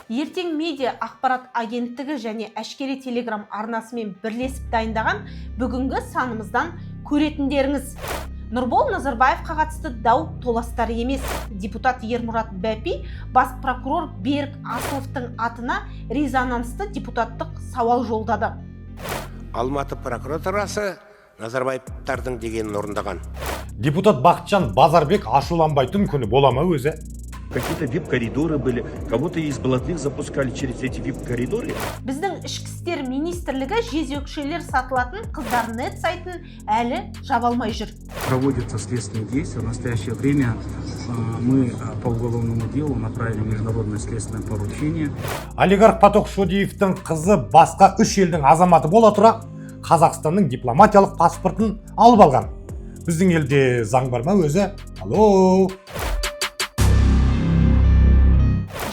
Ертең медиа ақпарат агенттігі және әшкере телеграм арнасымен бірлесіп дайындаған бүгінгі санымыздан көретіндеріңіз. Нұрбол Назарбаевқа қатысты дау толастар емес. Депутат Ермұрат Бәпи бас прокурор Берік Асыловтың атына резонансты депутаттық сауал жолдады. Алматы прокуратурасы Назарбаевтардың дегенін орындаған. Депутат Бақытжан Базарбек ашуланбайтын күні бола ма өзі? Какие-то вип-коридоры были, кого-то из блатных запускали через эти вип-коридоры. Біздің ішкі істер министрлігі жезөкшелер сатылатын Қыздарнет сайтын әлі жаба алмай жүр. Проводятся следственные действия. В настоящее время мы по уголовному делу направили международное следственное поручение. Олигарх Паток Шодиевтің қызы басқа 3 елдің азаматы бола тұра Қазақстанның дипломатиялық паспортын алып алған. Біздің елде заң бар ма өзі? Алло!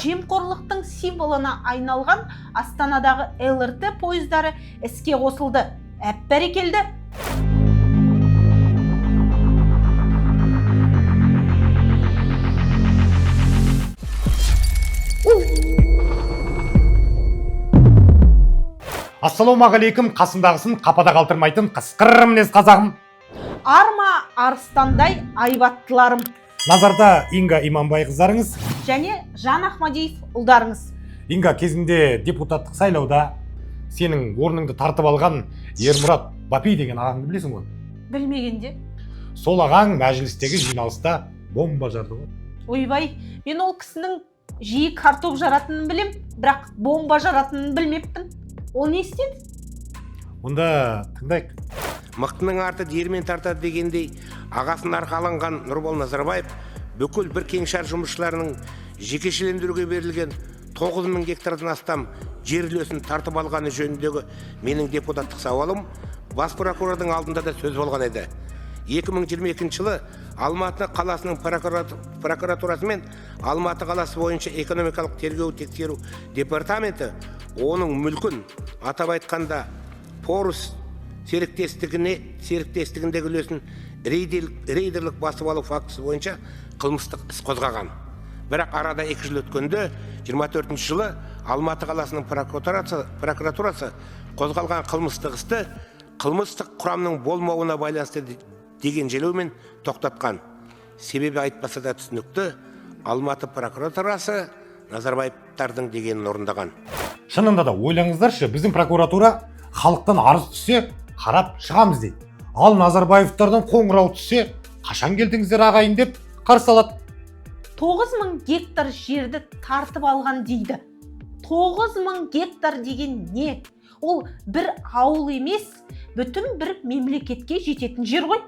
Жемқорлықтың символына айналған Астанадағы ЛРТ пойыздары іске қосылды. Бәрекелді. Ассалаумағалейкум, қасындағысын қапада қалтырмайтын қысқыр мінез қазағым. Арма арыстандай айбаттыларым. Назарда Инга Иманбай қыздарыңыз Және Жан Ахмадиев ұлдарыңыз. Инга, кезінде депутаттық сайлауда сенің орныңды тартып алған Ермұрат Бәпи деген ағаңды білесің ғой? Білмегенде. Сол ағаң мәжілістегі жиналыста бомба жарды ғой. Ойбай, мен ол кісінің жиі картоп жаратынын білем, бірақ бомба жаратынын білмеппін. Ол не істеді? Онда тыңдайық. Мықтының арты диірмен тартады дегендей, ағасын арқаланған Нұрбол Назарбаев бүкіл бір кеңшар жұмысшыларының жекешелендіруге берілген 9000 гектардан астам жер үлесін тартып алғаны жөніндегі менің депутаттық сауалым бас прокурордың алдында да сөз болған еді. 2022 жылы Алматы қаласының прокуратурасы мен Алматы қаласы бойынша экономикалық тергеу тексеру департаменті оның мүлкін, атап айтқанда Порус серіктестігіндегі үлесін рейдерлік басып алу фактісі бойынша қылмыстық іс қозғаған. Бірақ арада 2 жыл өткенде 24 жылы Алматы қаласының прокуратурасы қозғалған қылмыстық істі қылмыстық құрамның болмауына байланысты деген желеумен тоқтатқан. Себебі айтпаса да түсінікті, Алматы прокуратурасы Назарбаевтардың дегенін орындаған. Шынында да ойлаңыздаршы, біздің прокуратура халықтан арыз түссе қарап шығамыз дейді. Ал Назарбаевтардан қоңырау түссе, қашан келдіңіздер ағайын деп қарсы алады. 9000 гектар жерді тартып алған дейді. 9000 гектар деген не? Ол бір ауыл емес, бүтін бір мемлекетке жететін жер ғой.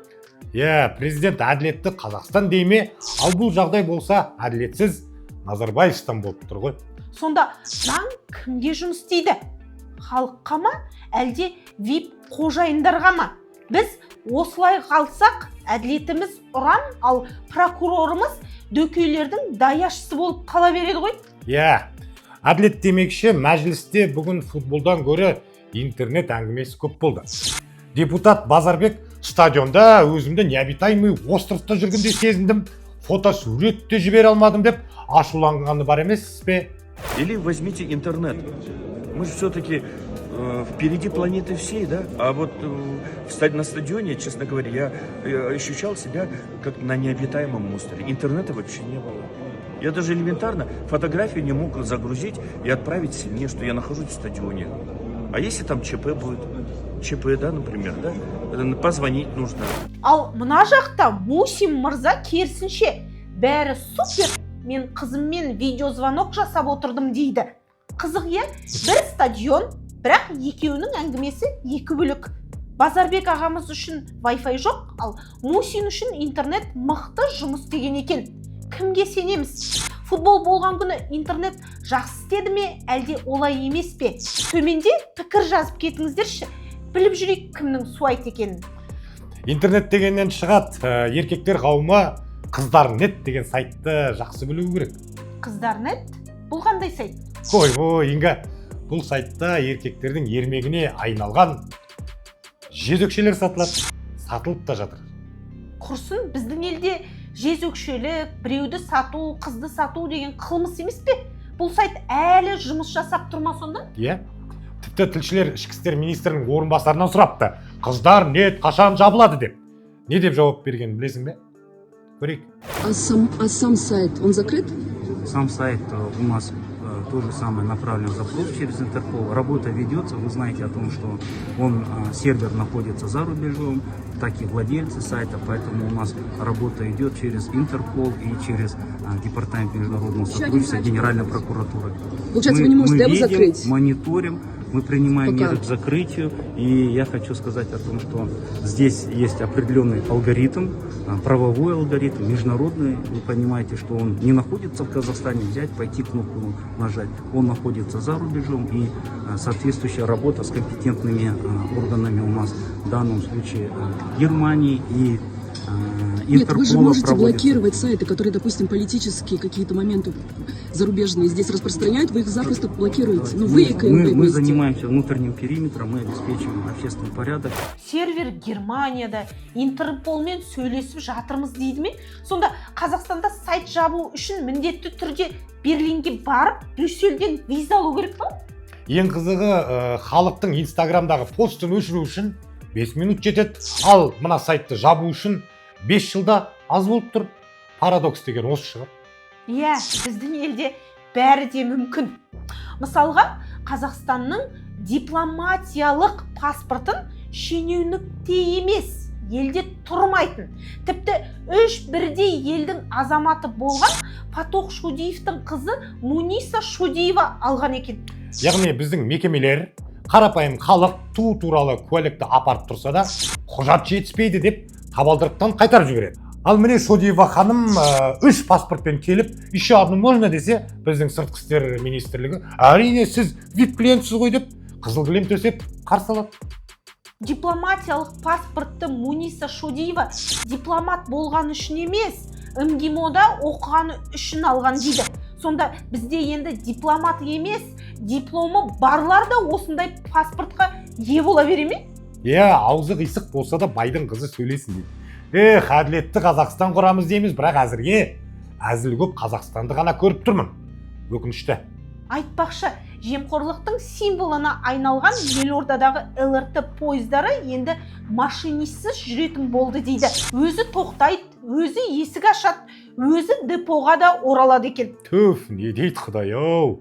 Президент әділетті Қазақстан дейме, ал бұл жағдай болса әділетсіз Назарбаевтан болып тұр ғой. Сонда заң кімге жұмыс істейді? Халыққа ма, әлде вип қожайындарға ма? Біз осылай қалсақ, әділетіміз ұран, ал прокурорымыз дөкейлердің даяшысы болып қала береді ғой. Әділет демекші, мәжілісте бүгін футболдан көрі интернет әңгімесі көп болды. Депутат Базарбек стадионда өзімді необитаемый островта жүргенде сезіндім, фотосуретті жібере алмадым деп ашуланғаны бар емес пе? Или возьмите интернет. Мы же все-таки впереди планеты всей, да? А вот на стадионе, честно говоря, я ощущал себя как на необитаемом острове. Интернета вообще не было. Я даже элементарно фотографию не мог загрузить и отправить семье, что я нахожусь в стадионе. А если там ЧП будет? ЧП, да, например, да? Позвонить нужно. Ал мына жақта Мусин мырза керісінше, бәрі супер, мен қызыммен видеозвонок жасап отырдым дейді. Қызық е, бір стадион, бірақ екеуінің әңгімесі екі бөлік. Базарбек ағамыз үшін Wi-Fi жоқ, ал Мусин үшін интернет мықты жұмыс деген екен. Кімге сенеміз? Футбол болған күні интернет жақсы істеді ме, әлде олай емес пе? Төменде пікір жазып кетіңіздерші. Біліп жүрейік кімнің суайт екенін. Интернет дегеннен шығады, еркектер қауымы Қыздарнет деген сайтты жақсы білу керек. Қыздарнет? Бұл қандай сайт? Ой, Инга, бұл сайтта еркектердің ермегіне айналған жезөкшелер сатылады. Сатылып та жатыр. Құрсын, біздің елде жезөкшелік, біреуді сату, қызды сату деген қылмыс емес пе? бұл сайт әлі жұмыс жасап тұрма сонда? Иә. Тіпті тілшілер ішкі істер министрінің орынбасарынан сұрапты. Қыздар нет қашан жабылады деп. Не деп жауап берген білесің бе? Көрейік. А сам сайт, он закрыт? Сам сайт у нас то же самое направлен запрос через Интерпол. Работа ведется, вы знаете о том, что сервер находится за рубежом, так и владельцы сайта, поэтому у нас работа идет через Интерпол и через Департамент международного сотрудничества Генеральной прокуратуры. Получается, вы не можете его видим, закрыть? мониторим, мы принимаем Пока. меры к закрытию, и я хочу сказать о том, что здесь есть определенный алгоритм, правовой алгоритм, международный. Вы понимаете, что он не находится в Казахстане, взять, пойти кнопку нажать. Он находится за рубежом, и соответствующая работа с компетентными органами у нас в данном случае Германии и Нет, вы же Интерпола можете проводится. блокировать сайты, которые, допустим, политические какие-то моменты зарубежные здесь распространяют, вы их запросто блокируете. Ну, вы и КМВ мы вместе. занимаемся внутренним периметром, мы обеспечиваем общественный порядок. Сервер Германияда Интерполмен сөйлесіп жатырмыз дейді ме? Сонда Қазақстанда сайт жабу үшін міндетті түрде Берлинге барып, Брюссельден виза алу керек па? Ең қызығы халықтың инстаграмдағы постын өшіру үшін 5 минут жетеді, ал мына сайтты жабу үшін 5 жылда аз болып тұр. Парадокс деген осы шығар. Иә, біздің елде бәрі де мүмкін. Мысалға, Қазақстанның дипломатиялық паспортын шенеунікте емес, елде тұрмайтын. Тіпті 3 бірдей елдің азаматы болған Фатох Шудиевтің қызы Муниса Шудиева алған екен. Яғни біздің мекемелер қарапайым халық туу туралы куәлікті апарып тұрса да, құжат жетіспейді деп табалдырықтан қайтарып жібереді. Ал міне Шудиева ханым 3 паспортпен келіп, еще одну можно десе, біздің сыртқы істер министрлігі, әрине сіз вип-клиентсіз ғой деп, қызыл кілем төсеп қарсы алады. Дипломатиялық паспортты Муниса Шудиева дипломат болған үшін емес, МГИМОда оқығаны үшін алған дейді. Сонда бізде енді дипломат емес, дипломы барлар да осындай паспортқа ие бола бере ме? Аузы қисық болса да байдың қызы сөйлесін дейді. Әділетті Қазақстан құрамыз дейміз, бірақ әзірге әзіл көп Қазақстанды ғана көріп тұрмын. Өкінішті. Айтпақшы, жемқорлықтың символына айналған елордадағы ЛРТ пойыздары енді машинистсіз жүретін болды дейді. Өзі тоқтайды, өзі есік ашады, өзі депоға да оралады екен. Төф, не дейді Құдай-ау?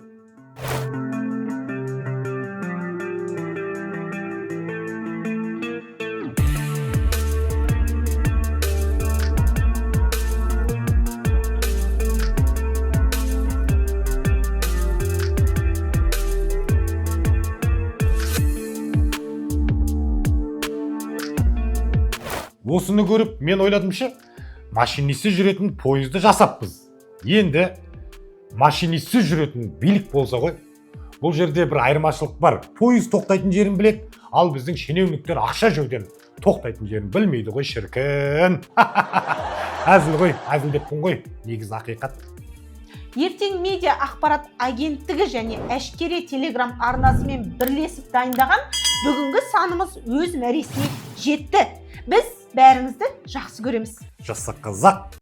Осыны көріп, мен ойладымшы, машинистсіз жүретін пойызды жасаппыз. Енді машинистсіз жүретін билік болса ғой. Бұл жерде бір айырмашылық бар. Пойыз тоқтайтын жерін біледі, ал біздің шенеуніктер ақша жеуден тоқтайтын жерін білмейді ғой, шіркін. Әзіл ғой, әзілдеппін ғой, негізі ақиқат. Ертең медиа ақпарат агенттігі және әшкере телеграм арнасымен бірлесіп дайындаған бүгінгі санымыз өз мәресіне жетті. Біз бәріңізді жақсы көреміз. Жасы қызақ.